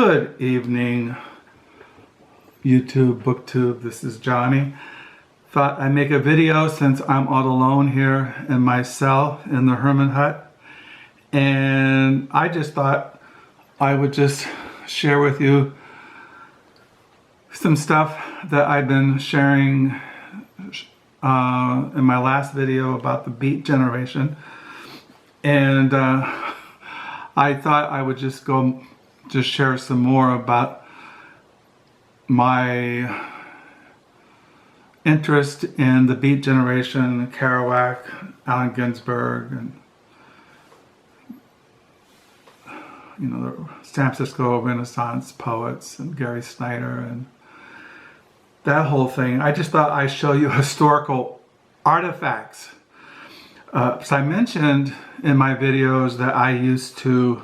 Good evening, YouTube, BookTube. This is Johnny. Thought I'd make a video since I'm all alone here in my cell in the hermit hut. And I just thought I would just share with you some stuff that I've been sharing in my last video about the Beat Generation. And I thought I would just share some more about my interest in the Beat Generation, Kerouac, Allen Ginsberg, and the San Francisco Renaissance poets, and Gary Snyder, and that whole thing. I just thought I'd show you historical artifacts. So I mentioned in my videos that I used to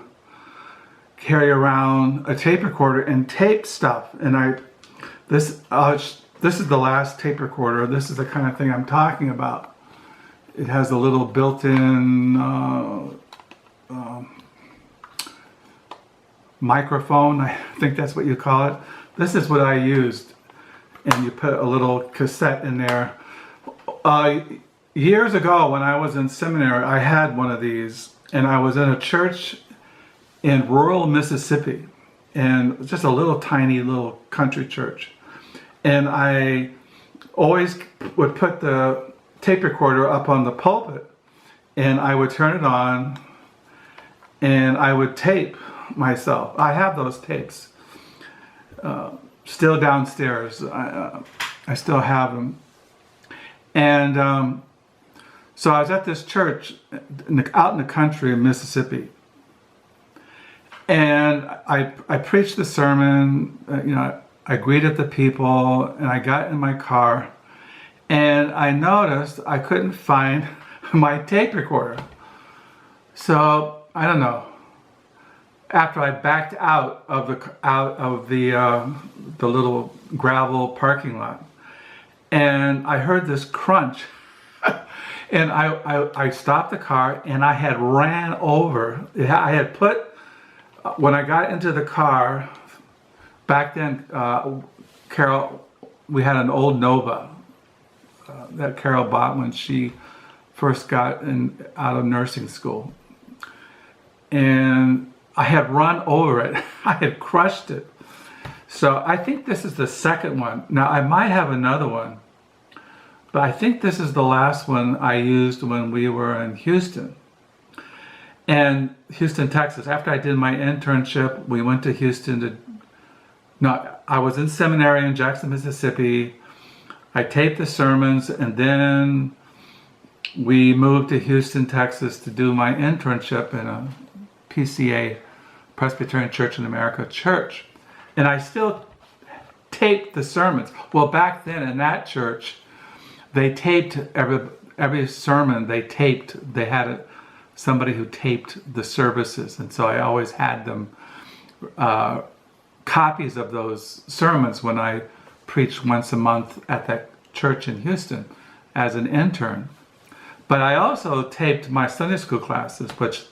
carry around a tape recorder and tape stuff, and this is the last tape recorder. This is the kind of thing I'm talking about. It has a little built-in microphone, I think that's what you call it. This is what I used, and you put a little cassette in there. Years ago when I was in seminary, I had one of these, and I was in a church in rural Mississippi, and just a little tiny little country church. And I always would put the tape recorder up on the pulpit, and I would turn it on, and I would tape myself. I have those tapes still downstairs. I still have them. And so I was at this church out in the country in Mississippi, and I preached the sermon. I greeted the people, and I got in my car, and I noticed I couldn't find my tape recorder. So I don't know. After I backed out of the little gravel parking lot, and I heard this crunch, and I stopped the car, and I had ran over. I had put, when I got into the car. Back then, Carol, we had an old Nova that Carol bought when she first got out of nursing school. And I had run over it. I had crushed it. So I think this is the second one. Now, I might have another one, but I think this is the last one I used when we were in Houston. And Houston, Texas. After I did my internship, we went to Houston I was in seminary in Jackson, Mississippi. I taped the sermons, and then we moved to Houston, Texas to do my internship in a PCA, Presbyterian Church in America church. And I still taped the sermons. Well, back then in that church, they taped every sermon. They had somebody who taped the services, and so I always had them copies of those sermons when I preached once a month at that church in Houston as an intern. But I also taped my Sunday school classes, which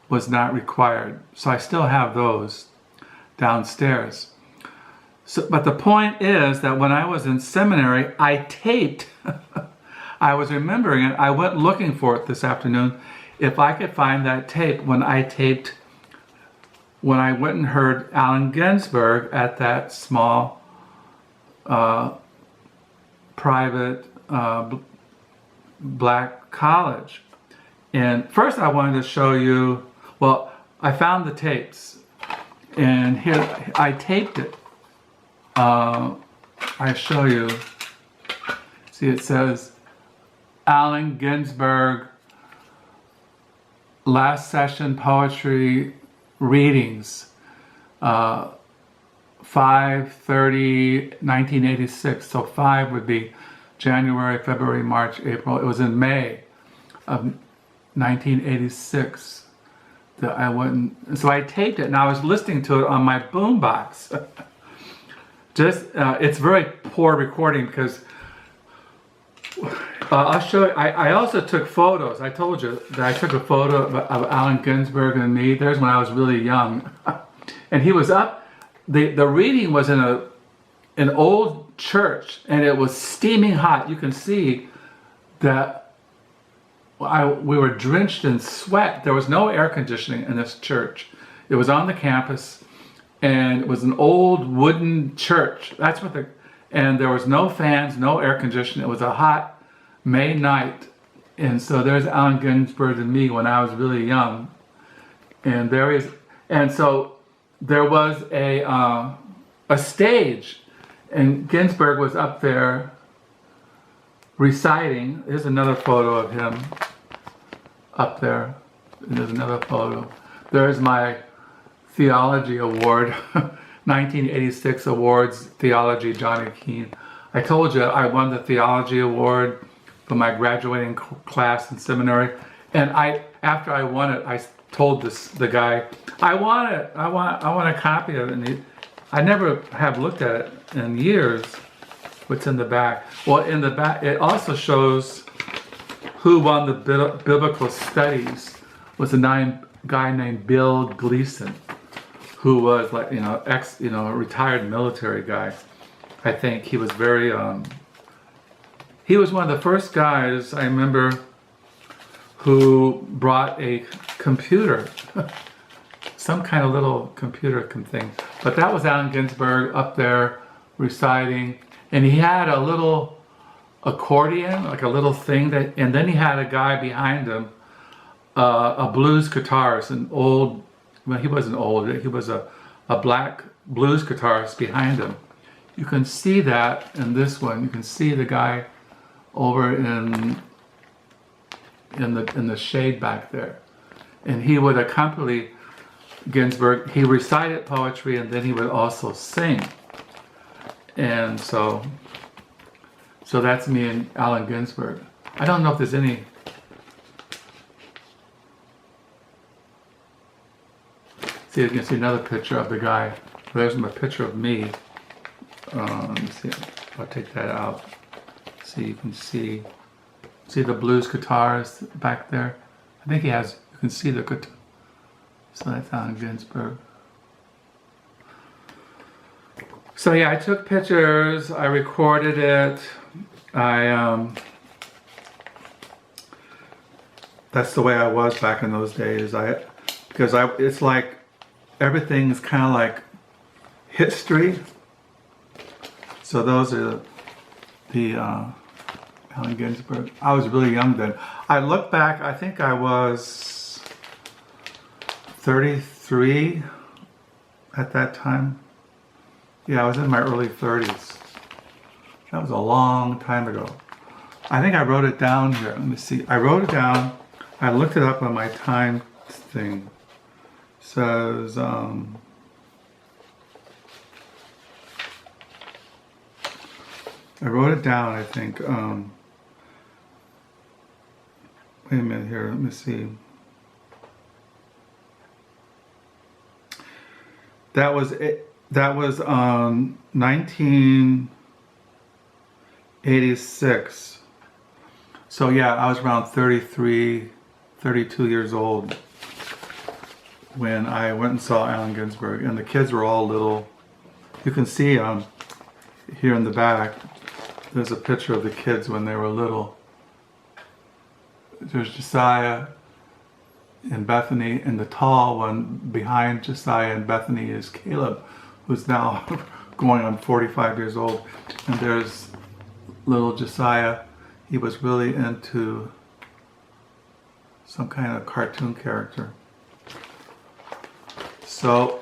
was not required. So I still have those downstairs. But the point is that when I was in seminary, I taped, I was remembering it, I went looking for it this afternoon, if I could find that tape when I went and heard Allen Ginsberg at that small private black college. And first I wanted to show you, well, I found the tapes, and here I taped it. I show you, see, it says Allen Ginsberg last session poetry readings, 5/30/1986. So 5 would be January, February, March, April. It was in May of 1986 that I went. So I taped it, and I was listening to it on my boombox. It's very poor recording because I'll show you. I also took photos. I told you that I took a photo of Allen Ginsberg and me. There's when I was really young. And he was up the reading was in an old church, and it was steaming hot. You can see that we were drenched in sweat. There was no air conditioning in this church. It was on the campus, and it was an old wooden church. That's what and there was no fans, no air conditioning. It was a hot May night. And so there's Allen Ginsberg and me when I was really young. And there is, and so there was a stage, and Ginsberg was up there reciting. Here's another photo of him up there. And there's another photo. There's my theology award, 1986 awards, theology, Johnny Keene. I told you I won the theology award for my graduating class in seminary, and after I won it, I told the guy, I want it. I want a copy of it. And I never have looked at it in years. What's in the back? Well, in the back, it also shows who won the biblical studies. Was a guy named Bill Gleason, who was like, a retired military guy. I think he was very, he was one of the first guys I remember who brought a computer, some kind of little computer thing. But that was Allen Ginsberg up there reciting, and he had a little accordion, like a little thing and then he had a guy behind him, a blues guitarist, well, he wasn't old, he was a black blues guitarist behind him. You can see that in this one. You can see the guy over in the shade back there. And he would accompany Ginsberg. He recited poetry, and then he would also sing. And so that's me and Allen Ginsberg. I don't know if there's any. See, you can see another picture of the guy. There's my picture of me. Let me see. I'll take that out. See, you can see the blues guitarist back there. I think he has. You can see the guitar. So that's Allen Ginsberg. So yeah, I took pictures. I recorded it. That's the way I was back in those days. It's like everything's kind of like history. So those are the Allen Ginsberg. I was really young then. I look back, I think I was 33 at that time. Yeah, I was in my early 30s. That was a long time ago. I think I wrote it down here. Let me see. I wrote it down. I looked it up on my time thing. It says, I wrote it down, I think. Wait a minute here, let me see. That was 1986. So yeah, I was around 33, 32 years old when I went and saw Allen Ginsberg, and the kids were all little. You can see here in the back, there's a picture of the kids when they were little. There's Josiah and Bethany, and the tall one behind Josiah and Bethany is Caleb, who's now going on 45 years old. And there's little Josiah. He was really into some kind of cartoon character. So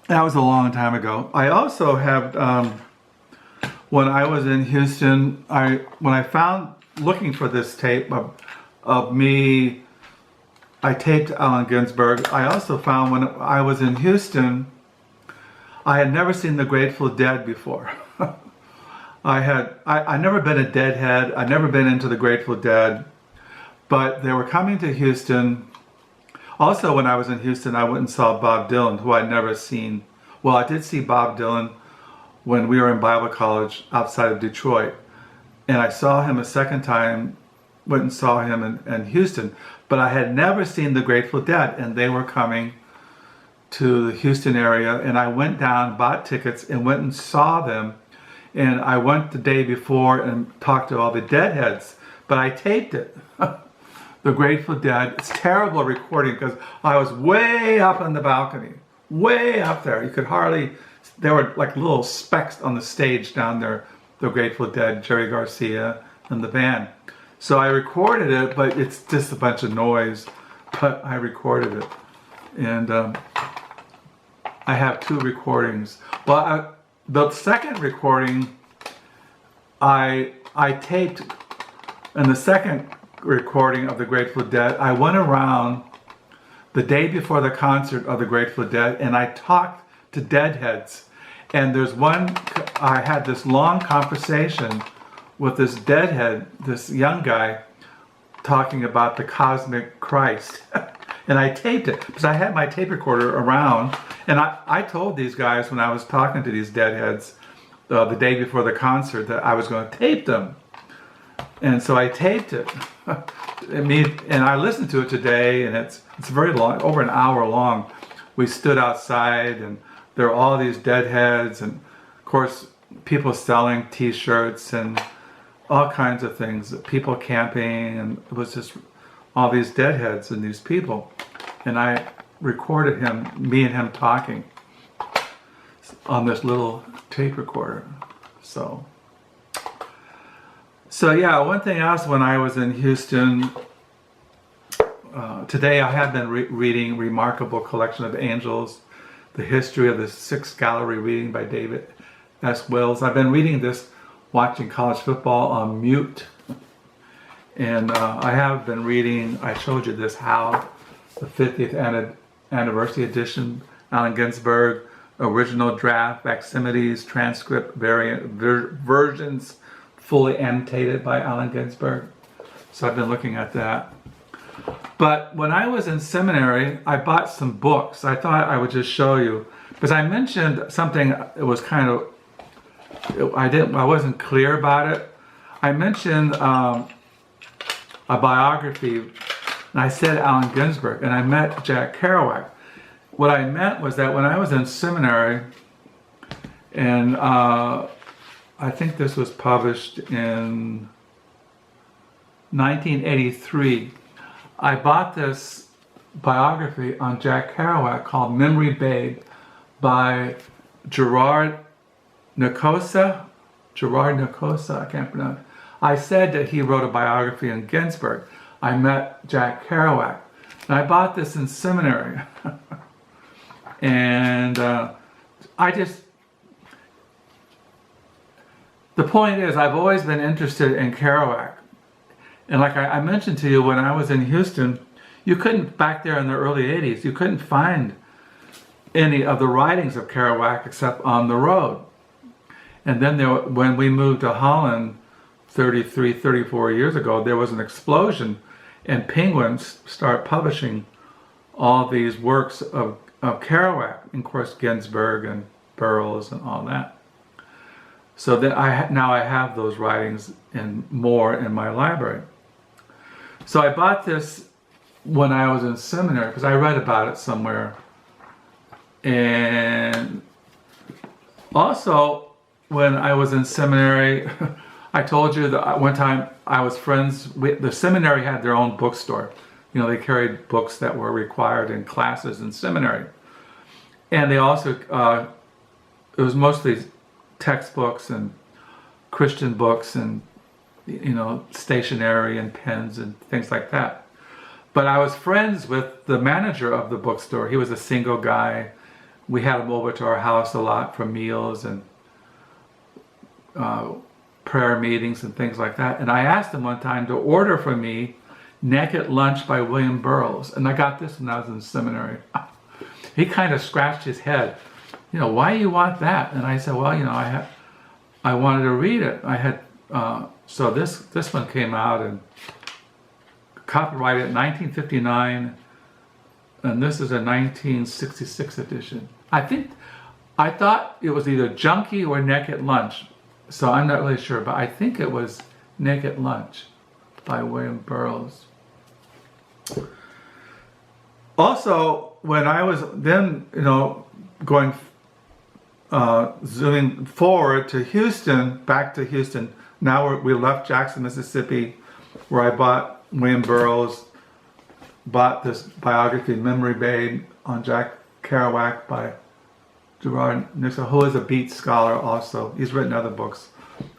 that was a long time ago. I also have, when I was in Houston, when I found, looking for this tape of me, I taped Allen Ginsberg. I also found when I was in Houston, I had never seen the Grateful Dead before. I'd never been a Deadhead. I'd never been into the Grateful Dead, but they were coming to Houston. Also, when I was in Houston, I went and saw Bob Dylan, who I'd never seen. Well, I did see Bob Dylan when we were in Bible college outside of Detroit. And I saw him a second time, went and saw him in Houston. But I had never seen the Grateful Dead, and they were coming to the Houston area, and I went down, bought tickets, and went and saw them. And I went the day before and talked to all the Deadheads, but I taped it. The Grateful Dead. It's terrible recording because I was way up on the balcony, way up there. You could hardly, there were like little specks on the stage down there, the Grateful Dead, Jerry Garcia, and the band. So I recorded it, but it's just a bunch of noise, but I recorded it. And I have 2 recordings. Well, the second recording I taped, and the second recording of the Grateful Dead, I went around the day before the concert of the Grateful Dead and I talked to Deadheads. And there's one, I had this long conversation with this Deadhead, this young guy, talking about the cosmic Christ. And I taped it because I had my tape recorder around, and I told these guys when I was talking to these Deadheads the day before the concert that I was going to tape them. And so I taped it. And I listened to it today, and it's very long, over an hour long. We stood outside, and there were all these Deadheads, and of course people selling t-shirts and all kinds of things, people camping, and it was just all these Deadheads and these people. And I recorded me and him talking on this little tape recorder. So yeah, one thing else when I was in Houston, today I have been reading Remarkable Collection of Angels, the history of the 6th gallery reading by David S. Wells. I've been reading this watching college football on mute. And I have been reading, I showed you this, Howl, the 50th anniversary edition, Allen Ginsberg, original draft, facsimiles, transcript, versions, fully annotated by Allen Ginsberg. So I've been looking at that. But when I was in seminary, I bought some books. I thought I would just show you, because I mentioned something, it was kind of, I wasn't clear about it. I mentioned a biography, and I said Allen Ginsberg, and I met Jack Kerouac. What I meant was that when I was in seminary, and I think this was published in 1983, I bought this biography on Jack Kerouac called Memory Babe by Gerald Nicosia. I can't pronounce it. I said that he wrote a biography on Ginsberg. I met Jack Kerouac. And I bought this in seminary. And the point is, I've always been interested in Kerouac. And like I mentioned to you, when I was in Houston, you couldn't, back there in the early 80s, you couldn't find any of the writings of Kerouac except on the road. And then when we moved to Holland 34 years ago, there was an explosion, and Penguin started publishing all these works of Kerouac, and of course Ginsberg and Burroughs and all that. So that now I have those writings and more in my library. So I bought this when I was in seminary because I read about it somewhere. And also when I was in seminary, I told you that one time I was friends with, the seminary had their own bookstore. You know, they carried books that were required in classes in seminary. And they also, it was mostly textbooks and Christian books and, you know, stationery and pens and things like that. But I was friends with the manager of the bookstore. He was a single guy. We had him over to our house a lot for meals and prayer meetings and things like that. And I asked him one time to order for me Naked Lunch by William Burroughs. And I got this when I was in seminary. He kind of scratched his head. You know, why do you want that? And I said, well, you know, I wanted to read it. I had, so this one came out and copyrighted in 1959, and this is a 1966 edition. I thought it was either Junkie or Naked Lunch, so I'm not really sure, but I think it was Naked Lunch by William Burroughs. Also, when I was then, going, zooming forward to Houston, back to Houston. Now we left Jackson, Mississippi, where I bought William Burroughs, bought this biography, Memory Bay, on Jack Kerouac by Gerald, who is a beat scholar also. He's written other books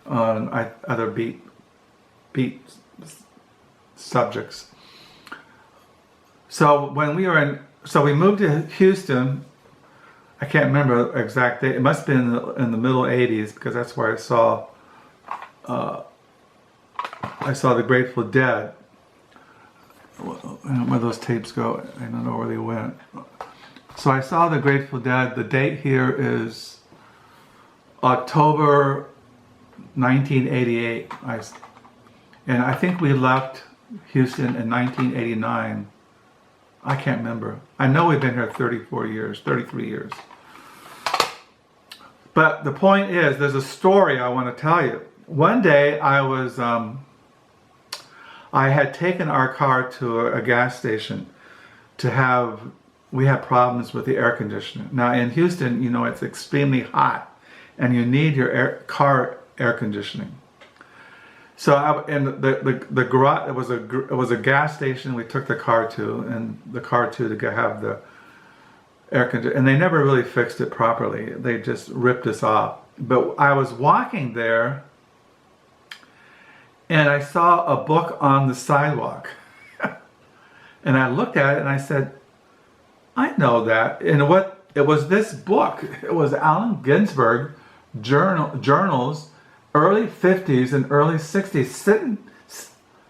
on other beat subjects. So when we were we moved to Houston. I can't remember the exact date. It must have been in the middle 80s, because that's where I saw the Grateful Dead. I don't know where those tapes go. I don't know where they went. So I saw the Grateful Dead. The date here is October 1988. And I think we left Houston in 1989. I can't remember. I know we've been here 33 years. But the point is, there's a story I want to tell you. One day I had taken our car to a gas station we had problems with the air conditioner. Now in Houston, it's extremely hot, and you need your car air conditioning. So the garage, it was a gas station we took the car to, to have the air conditioner, and they never really fixed it properly. They just ripped us off. But I was walking there, and I saw a book on the sidewalk. And I looked at it and I said, I know that. And it was this book. It was Allen Ginsberg journals, early 50s and early 60s.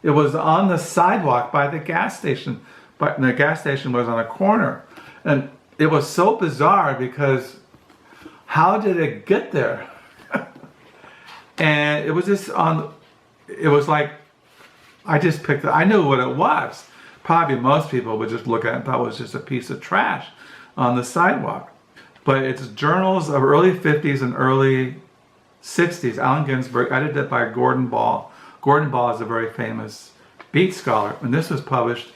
It was on the sidewalk by the gas station. But the gas station was on a corner. And it was so bizarre, because how did it get there? And it was just it was like, I just picked it. I knew what it was. Probably most people would just look at it and thought it was just a piece of trash on the sidewalk. But it's journals of early 50s and early 60s. Allen Ginsberg, edited by Gordon Ball. Gordon Ball is a very famous beat scholar, and this was published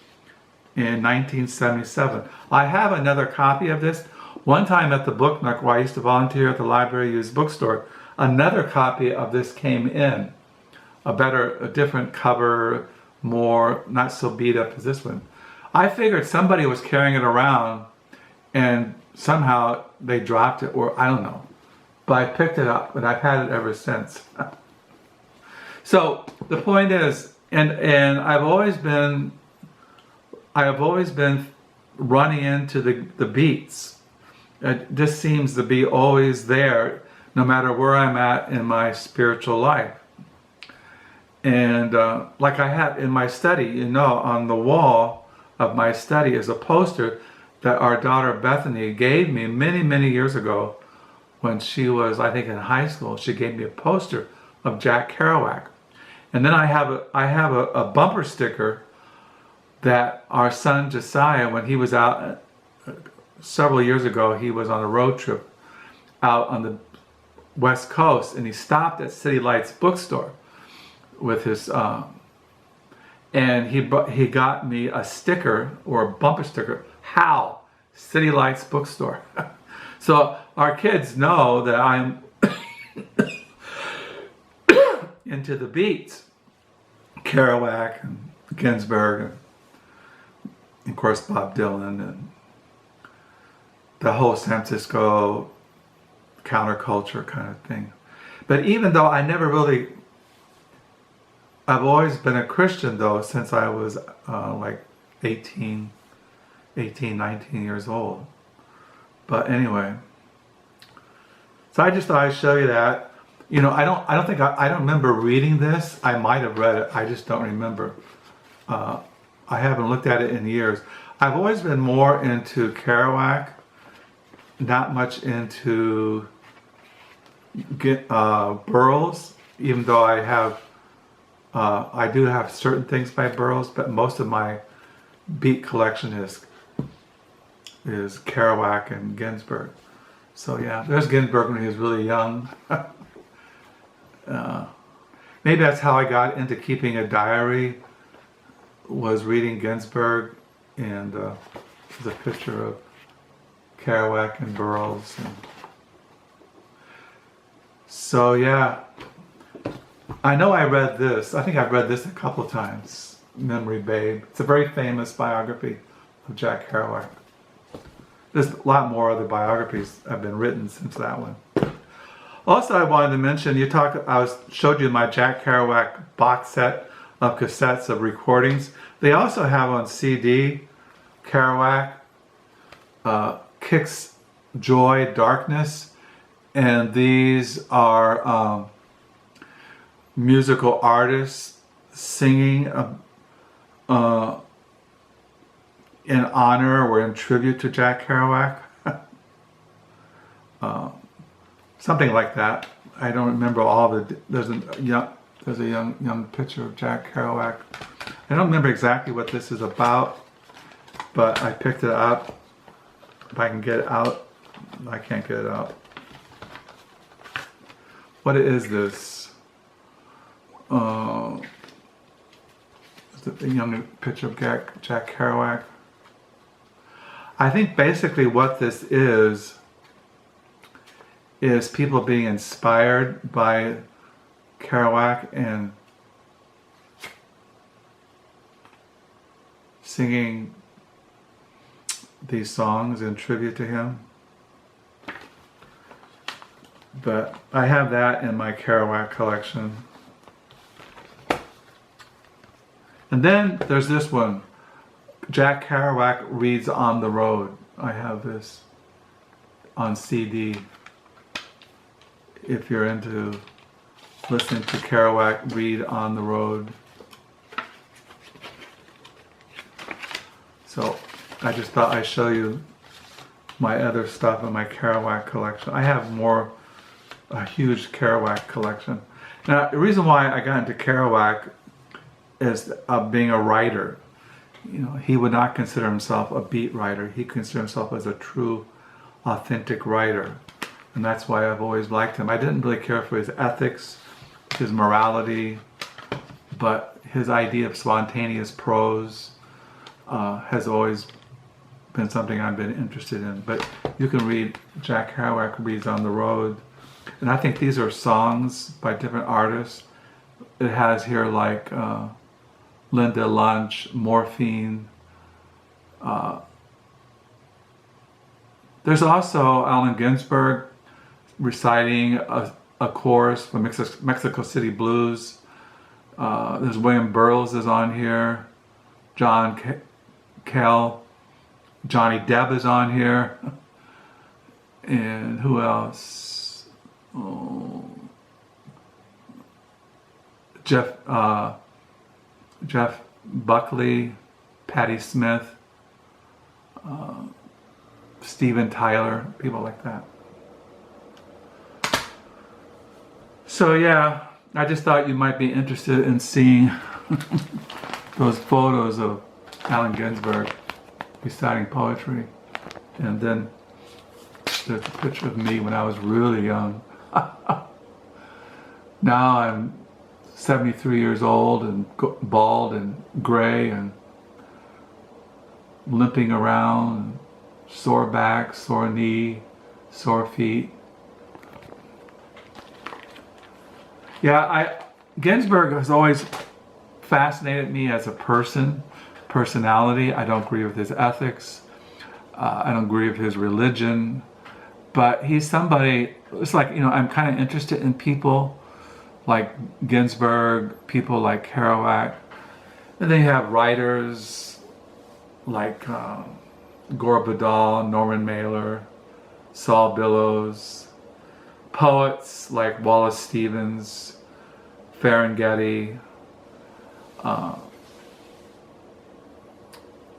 in 1977. I have another copy of this. One time at the Book Nook, where I used to volunteer at the library used bookstore, another copy of this came in. A different cover, more, not so beat up as this one. I figured somebody was carrying it around and somehow they dropped it, or I don't know. But I picked it up, and I've had it ever since. So the point is, and I've always been running into the beats. It just seems to be always there, no matter where I'm at in my spiritual life. And like I have in my study, on the wall of my study is a poster that our daughter Bethany gave me many, many years ago when she was, I think, in high school. She gave me a poster of Jack Kerouac. And then I have a bumper sticker that our son Josiah, when he was out several years ago, he was on a road trip out on the West Coast, and he stopped at City Lights bookstore with his and he got me a sticker, or a bumper sticker, Howl, City Lights bookstore. So our kids know that I'm into the beats, Kerouac and Ginsberg, and of course Bob Dylan, and the whole San Francisco counterculture kind of thing. But even though I've always been a Christian, though, since I was like 18, 19 years old. But anyway, so I just thought I'd show you that. I don't remember reading this. I might have read it. I just don't remember. I haven't looked at it in years. I've always been more into Kerouac, not much into Burroughs, even though I do have certain things by Burroughs, but most of my beat collection is Kerouac and Ginsberg. So yeah, there's Ginsberg when he was really young. Maybe that's how I got into keeping a diary, was reading Ginsberg, and there's a picture of Kerouac and Burroughs. And so yeah, I know I read this. I think I've read this a couple of times. Memory Babe. It's a very famous biography of Jack Kerouac. There's a lot more other biographies have been written since that one. Also, I wanted to mention, showed you my Jack Kerouac box set of cassettes of recordings. They also have on CD, Kerouac, Kicks, Joy, Darkness, and these are musical artists singing in honor or in tribute to Jack Kerouac. Something like that. I don't remember all the. There's a young picture of Jack Kerouac. I don't remember exactly what this is about, but I picked it up. If I can get it out, I can't get it out. What is this? Is it a young picture of Jack Kerouac? I think basically what this is people being inspired by Kerouac and singing these songs in tribute to him. But I have that in my Kerouac collection. And then there's this one, Jack Kerouac Reads on the Road. I have this on CD. If you're into listening to Kerouac read on the road. So I just thought I'd show you my other stuff in my Kerouac collection. I have a huge Kerouac collection. Now, the reason why I got into Kerouac is being a writer. You know, he would not consider himself a beat writer. He considered himself as a true, authentic writer. And that's why I've always liked him. I didn't really care for his ethics, his morality, but his idea of spontaneous prose has always been something I've been interested in. But you can read Jack Kerouac Reads on the Road. And I think these are songs by different artists. It has here like Linda Lunch, Morphine. There's also Allen Ginsberg reciting a chorus from Mexico City Blues. There's William Burroughs is on here. John Kell. Johnny Depp is on here. And who else? Oh, Jeff Buckley, Patti Smith, Steven Tyler, people like that. So yeah, I just thought you might be interested in seeing those photos of Allen Ginsberg reciting poetry. And then there's a picture of me when I was really young. Now I'm 73 years old and bald and gray and limping around, sore back, sore knee, sore feet. Yeah, Ginsberg has always fascinated me as a personality. I don't agree with his ethics. I don't agree with his religion. But he's somebody, it's like, I'm kind of interested in people like Ginsberg, people like Kerouac. And then you have writers like Gore Vidal, Norman Mailer, Saul Bellows, poets like Wallace Stevens, Ferengeti,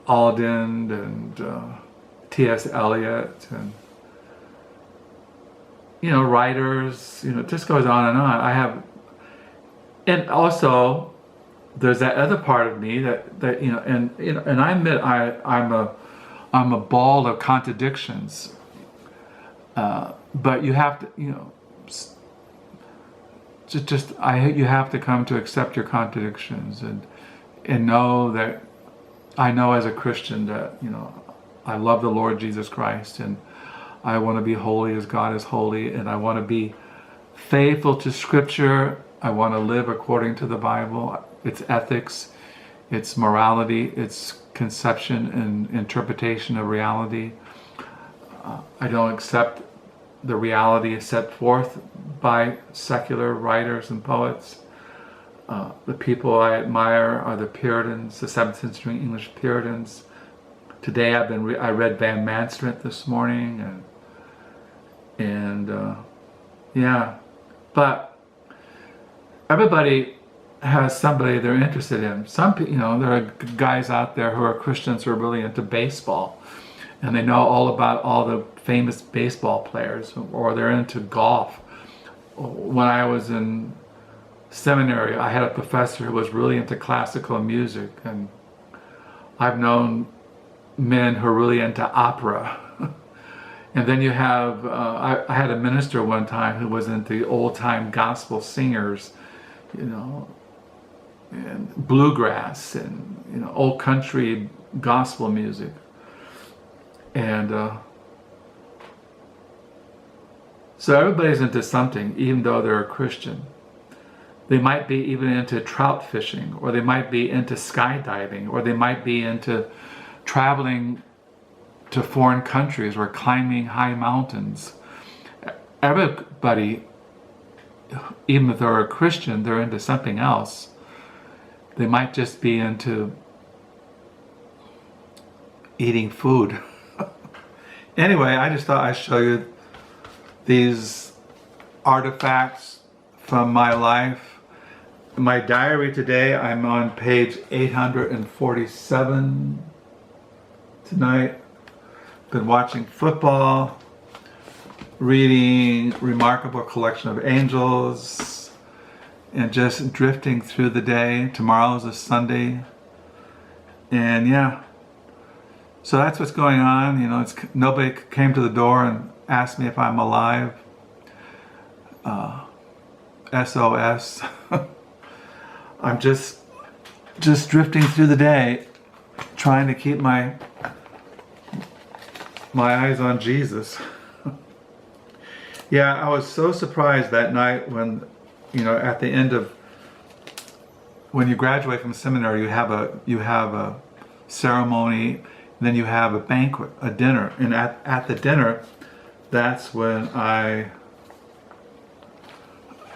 Alden, and T.S. Eliot, and writers. It just goes on and on. And also there's that other part of me that and I admit I'm a ball of contradictions. But you have to, you have to come to accept your contradictions and know that I know as a Christian that I love the Lord Jesus Christ and I want to be holy as God is holy, and I want to be faithful to Scripture. I want to live according to the Bible, its ethics, its morality, its conception and interpretation of reality. I don't accept the reality set forth by secular writers and poets. The people I admire are the Puritans, the 7th century English Puritans. Today I read Van Manstrand this morning, and yeah, but everybody has somebody they're interested in. There are guys out there who are Christians who are really into baseball, and they know all about all the famous baseball players, or they're into golf. When I was in seminary, I had a professor who was really into classical music, and I've known men who are really into opera. And then you have, I had a minister one time who was into old-time gospel singers, and bluegrass and, old country gospel music. And so everybody's into something, even though they're a Christian. They might be even into trout fishing, or they might be into skydiving, or they might be into traveling to foreign countries or climbing high mountains. Everybody, even if they're a Christian, they're into something else. They might just be into eating food. Anyway, I just thought I'd show you these artifacts from my life. In my diary today, I'm on page 847 tonight. Been watching football, reading Remarkable Collection of Angels, and just drifting through the day. Tomorrow's a Sunday. And yeah, so that's what's going on. Nobody came to the door and asked me if I'm alive. SOS. I'm just drifting through the day, trying to keep my eyes on Jesus. Yeah, I was so surprised that night when, at the end of, when you graduate from seminary, you have a ceremony, and then you have a banquet, a dinner, and at the dinner, that's when I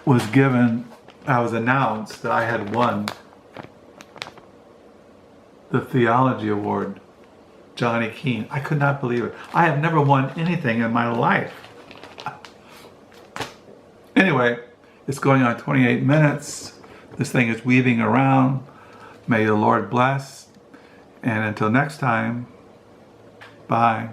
was announced that I had won the theology award. Johnny Keene. I could not believe it. I have never won anything in my life. Anyway, it's going on 28 minutes. This thing is weaving around. May the Lord bless. And until next time, bye.